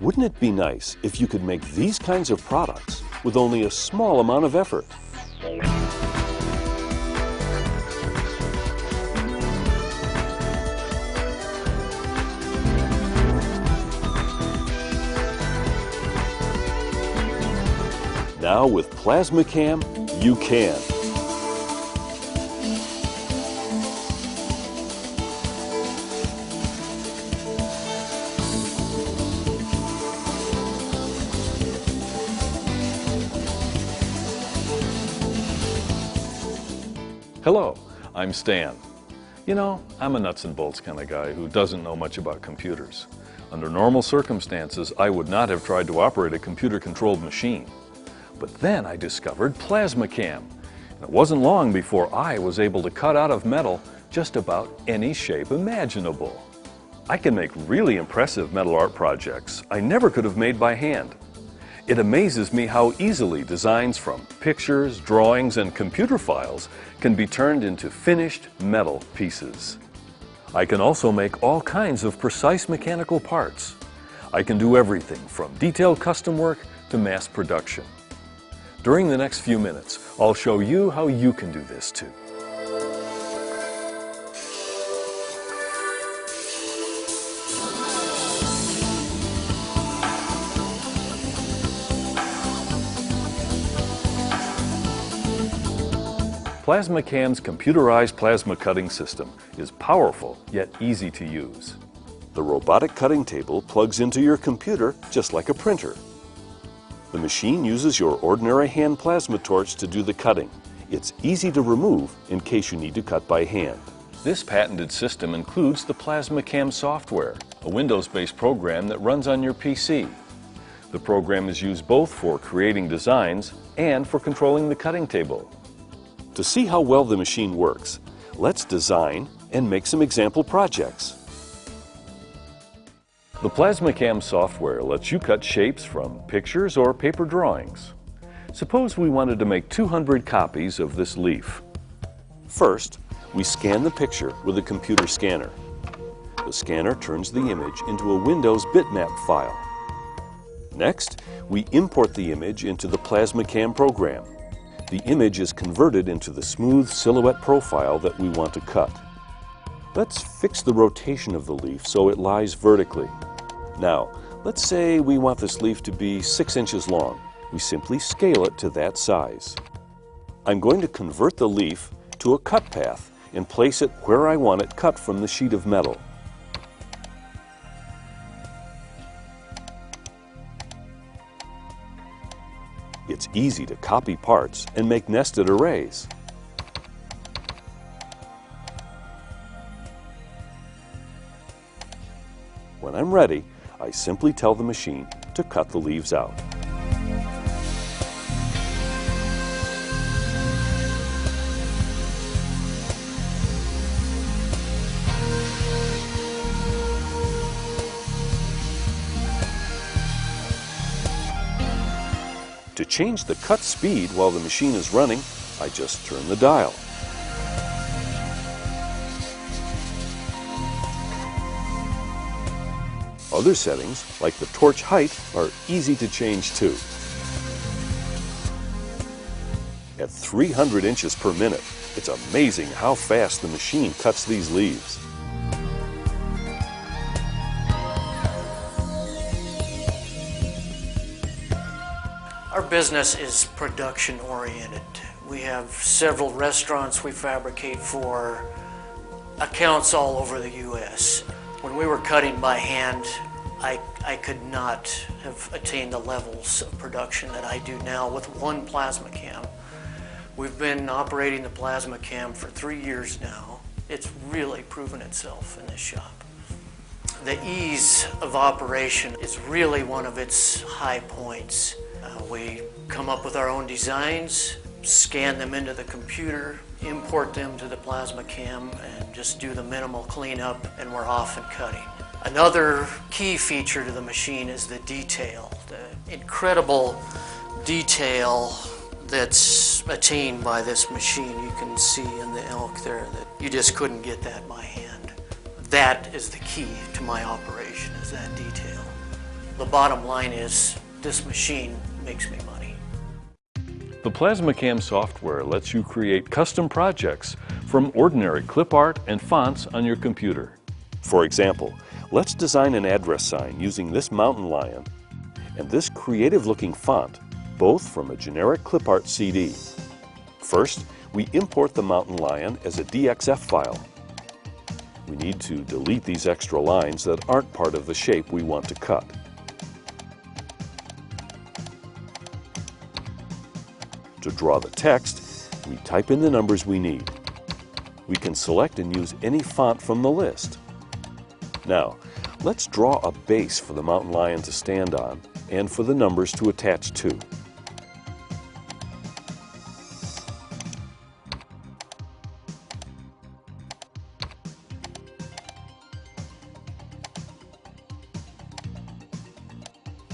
Wouldn't it be nice if you could make these kinds of products with only a small amount of effort? Now with PLASMACAM, you can. Hello, I'm Stan. You know, I'm a nuts and bolts kind of guy who doesn't know much about computers. Under normal circumstances, I would not have tried to operate a computer-controlled machine. But then I discovered PLASMACAM. And it wasn't long before I was able to cut out of metal just about any shape imaginable. I can make really impressive metal art projects I never could have made by hand. It amazes me how easily designs from pictures, drawings, and computer files can be turned into finished metal pieces. I can also make all kinds of precise mechanical parts. I can do everything from detailed custom work to mass production. During the next few minutes, I'll show you how you can do this too. PLASMACAM's computerized plasma cutting system is powerful yet easy to use. The robotic cutting table plugs into your computer just like a printer. The machine uses your ordinary hand plasma torch to do the cutting. It's easy to remove in case you need to cut by hand. This patented system includes the PLASMACAM software, a Windows-based program that runs on your PC. The program is used both for creating designs and for controlling the cutting table. To see how well the machine works, let's design and make some example projects. The PLASMACAM software lets you cut shapes from pictures or paper drawings. Suppose we wanted to make 200 copies of this leaf. First, we scan the picture with a computer scanner. The scanner turns the image into a Windows bitmap file. Next, we import the image into the PLASMACAM program. The image is converted into the smooth silhouette profile that we want to cut. Let's fix the rotation of the leaf so it lies vertically. Now, let's say we want this leaf to be 6 inches long. We simply scale it to that size. I'm going to convert the leaf to a cut path and place it where I want it cut from the sheet of metal. It's easy to copy parts and make nested arrays. When I'm ready, I simply tell the machine to cut the leaves out. To change the cut speed while the machine is running, I just turn the dial. Other settings, like the torch height, are easy to change too. At 300 inches per minute, it's amazing how fast the machine cuts these leaves. Our business is production oriented. We have several restaurants we fabricate for, accounts all over the U.S. When we were cutting by hand, I could not have attained the levels of production that I do now with one PLASMACAM. We've been operating the PLASMACAM for 3 years now. It's really proven itself in this shop. The ease of operation is really one of its high points. We come up with our own designs, scan them into the computer, import them to the PLASMACAM and just do the minimal cleanup, and we're off and cutting. Another key feature to the machine is the detail, the incredible detail that's attained by this machine. You can see in the elk there that you just couldn't get that by hand. That is the key to my operation, is that detail. The bottom line is this machine makes me money. The PLASMACAM software lets you create custom projects from ordinary clip art and fonts on your computer. For example, let's design an address sign using this mountain lion and this creative-looking font, both from a generic clip art CD. First, we import the mountain lion as a DXF file. We need to delete these extra lines that aren't part of the shape we want to cut. To draw the text, we type in the numbers we need. We can select and use any font from the list. Now, let's draw a base for the mountain lion to stand on and for the numbers to attach to.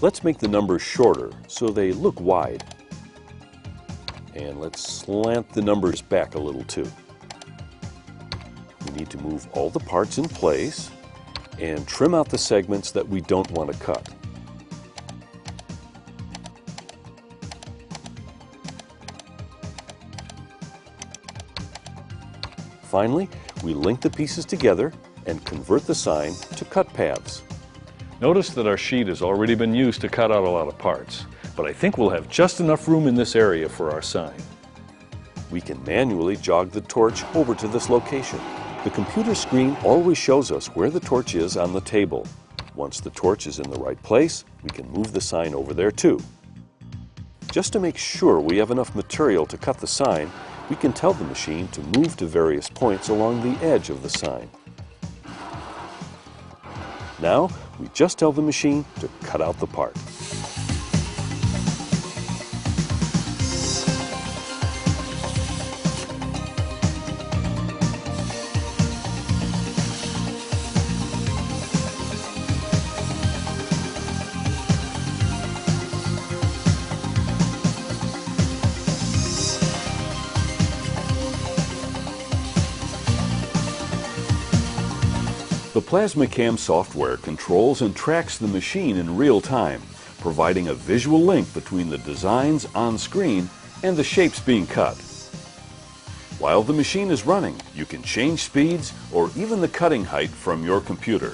Let's make the numbers shorter so they look wide. And let's slant the numbers back a little too. We need to move all the parts in place and trim out the segments that we don't want to cut. Finally, we link the pieces together and convert the sign to cut paths. Notice that our sheet has already been used to cut out a lot of parts, but I think we'll have just enough room in this area for our sign. We can manually jog the torch over to this location. The computer screen always shows us where the torch is on the table. Once the torch is in the right place, we can move the sign over there too. Just to make sure we have enough material to cut the sign, we can tell the machine to move to various points along the edge of the sign. Now, we just tell the machine to cut out the part. The PLASMACAM software controls and tracks the machine in real time, providing a visual link between the designs on screen and the shapes being cut. While the machine is running, you can change speeds or even the cutting height from your computer.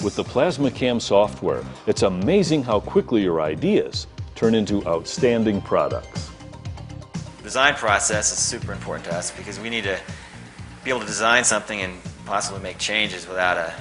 With the PLASMACAM software, it's amazing how quickly your ideas turn into outstanding products. The design process is super important to us because we need to be able to design something and possibly make changes without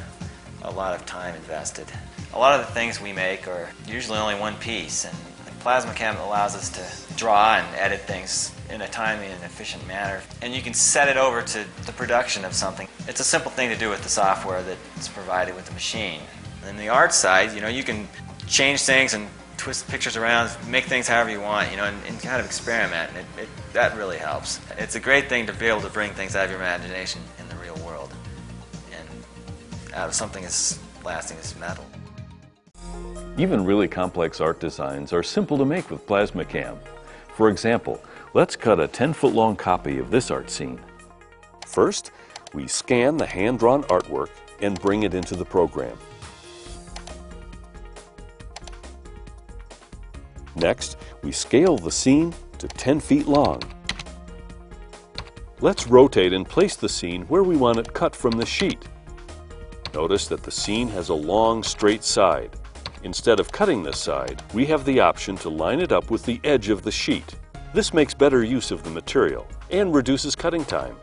a lot of time invested. A lot of the things we make are usually only one piece, and PLASMACAM allows us to draw and edit things in a timely and efficient manner. And you can set it over to the production of something. It's a simple thing to do with the software that's provided with the machine. And the art side, you can change things and twist pictures around, make things however you want, and kind of experiment. That really helps. It's a great thing to be able to bring things out of your imagination in the real world and out of something as lasting as metal. Even really complex art designs are simple to make with PLASMACAM. For example, let's cut a 10-foot-long copy of this art scene. First, we scan the hand-drawn artwork and bring it into the program. Next, we scale the scene to 10 feet long. Let's rotate and place the scene where we want it cut from the sheet. Notice that the scene has a long, straight side. Instead of cutting this side, we have the option to line it up with the edge of the sheet. This makes better use of the material and reduces cutting time.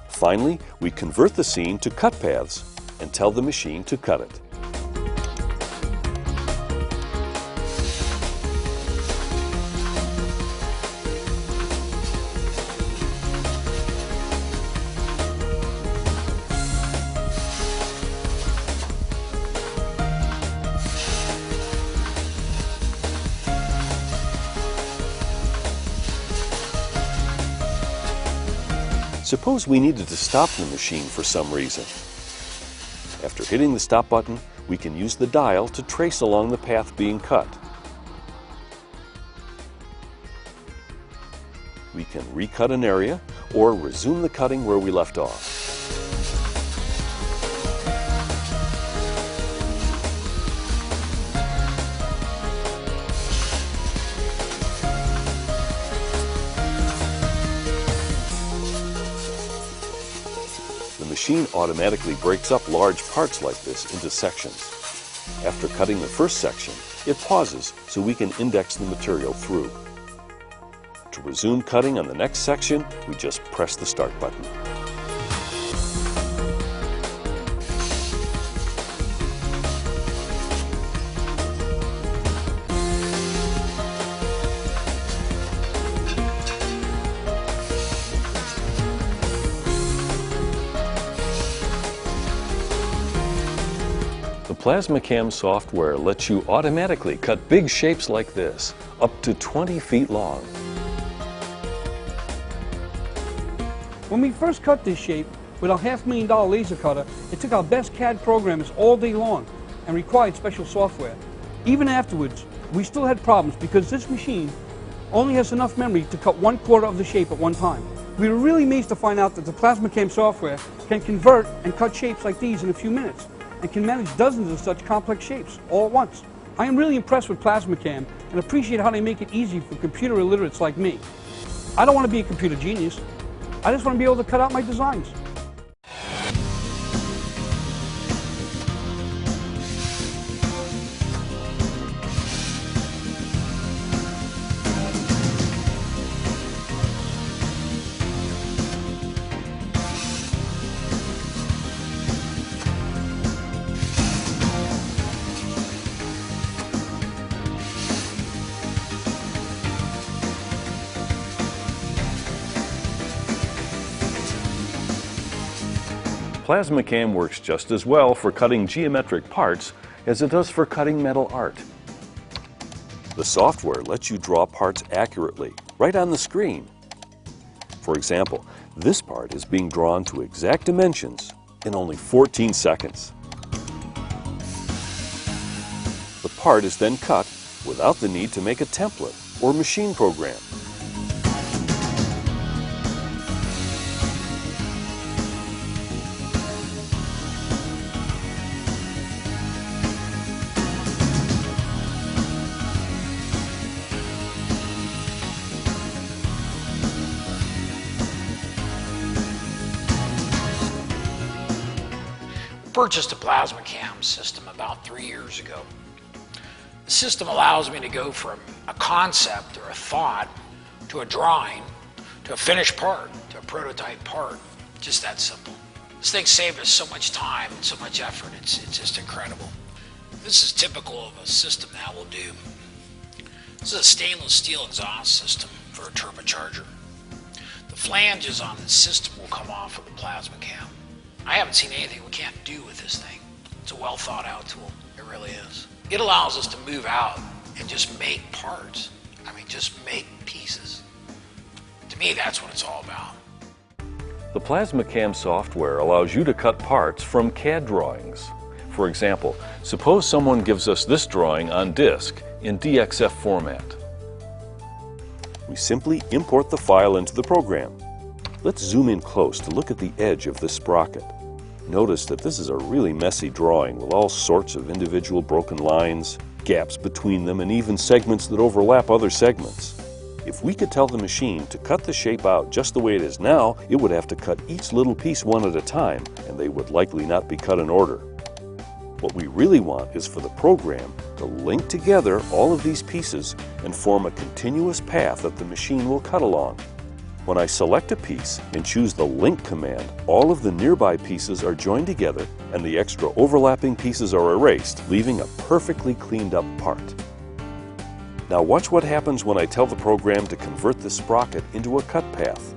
Finally, we convert the scene to cut paths and tell the machine to cut it. Suppose we needed to stop the machine for some reason. After hitting the stop button, we can use the dial to trace along the path being cut. We can recut an area or resume the cutting where we left off. The machine automatically breaks up large parts like this into sections. After cutting the first section, it pauses so we can index the material through. To resume cutting on the next section, we just press the start button. The PLASMACAM software lets you automatically cut big shapes like this, up to 20 feet long. When we first cut this shape with our $500,000 laser cutter, it took our best CAD programmers all day long and required special software. Even afterwards, we still had problems because this machine only has enough memory to cut 1/4 of the shape at one time. We were really amazed to find out that the PLASMACAM software can convert and cut shapes like these in a few minutes and can manage dozens of such complex shapes all at once. I am really impressed with PLASMACAM and appreciate how they make it easy for computer illiterates like me. I don't want to be a computer genius. I just want to be able to cut out my designs. PLASMACAM works just as well for cutting geometric parts as it does for cutting metal art. The software lets you draw parts accurately, right on the screen. For example, this part is being drawn to exact dimensions in only 14 seconds. The part is then cut without the need to make a template or machine program. Purchased a PLASMACAM system about 3 years ago. The system allows me to go from a concept or a thought to a drawing to a finished part to a prototype part. Just that simple. This thing saved us so much time and so much effort. It's just incredible. This is typical of a system that will do. This is a stainless steel exhaust system for a turbocharger. The flanges on this system will come off of the PLASMACAM. I haven't seen anything we can't do with this thing. It's a well thought out tool. It really is. It allows us to move out and just make parts. I mean, just make pieces. To me, that's what it's all about. The PLASMACAM software allows you to cut parts from CAD drawings. For example, suppose someone gives us this drawing on disk in DXF format. We simply import the file into the program. Let's zoom in close to look at the edge of this sprocket. Notice that this is a really messy drawing with all sorts of individual broken lines, gaps between them, and even segments that overlap other segments. If we could tell the machine to cut the shape out just the way it is now, it would have to cut each little piece one at a time, and they would likely not be cut in order. What we really want is for the program to link together all of these pieces and form a continuous path that the machine will cut along. When I select a piece and choose the Link command, all of the nearby pieces are joined together and the extra overlapping pieces are erased, leaving a perfectly cleaned up part. Now watch what happens when I tell the program to convert this sprocket into a cut path.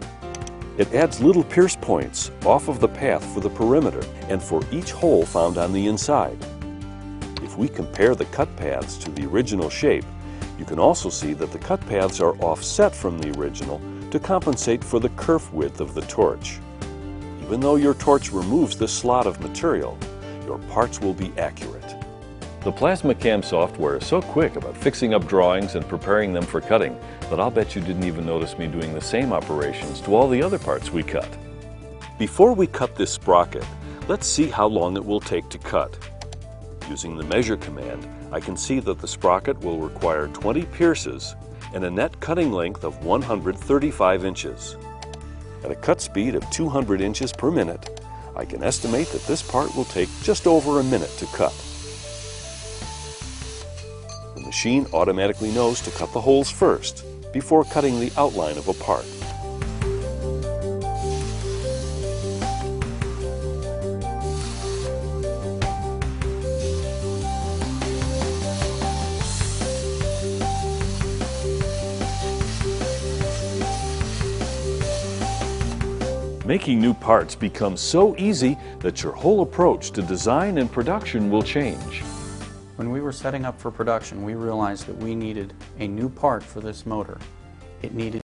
It adds little pierce points off of the path for the perimeter and for each hole found on the inside. If we compare the cut paths to the original shape, you can also see that the cut paths are offset from the original to compensate for the kerf width of the torch. Even though your torch removes this slot of material, your parts will be accurate. The PLASMACAM software is so quick about fixing up drawings and preparing them for cutting that I'll bet you didn't even notice me doing the same operations to all the other parts we cut. Before we cut this sprocket, let's see how long it will take to cut. Using the measure command, I can see that the sprocket will require 20 pierces and a net cutting length of 135 inches. At a cut speed of 200 inches per minute, I can estimate that this part will take just over a minute to cut. The machine automatically knows to cut the holes first, before cutting the outline of a part. Making new parts becomes so easy that your whole approach to design and production will change. When we were setting up for production, we realized that we needed a new part for this motor. It needed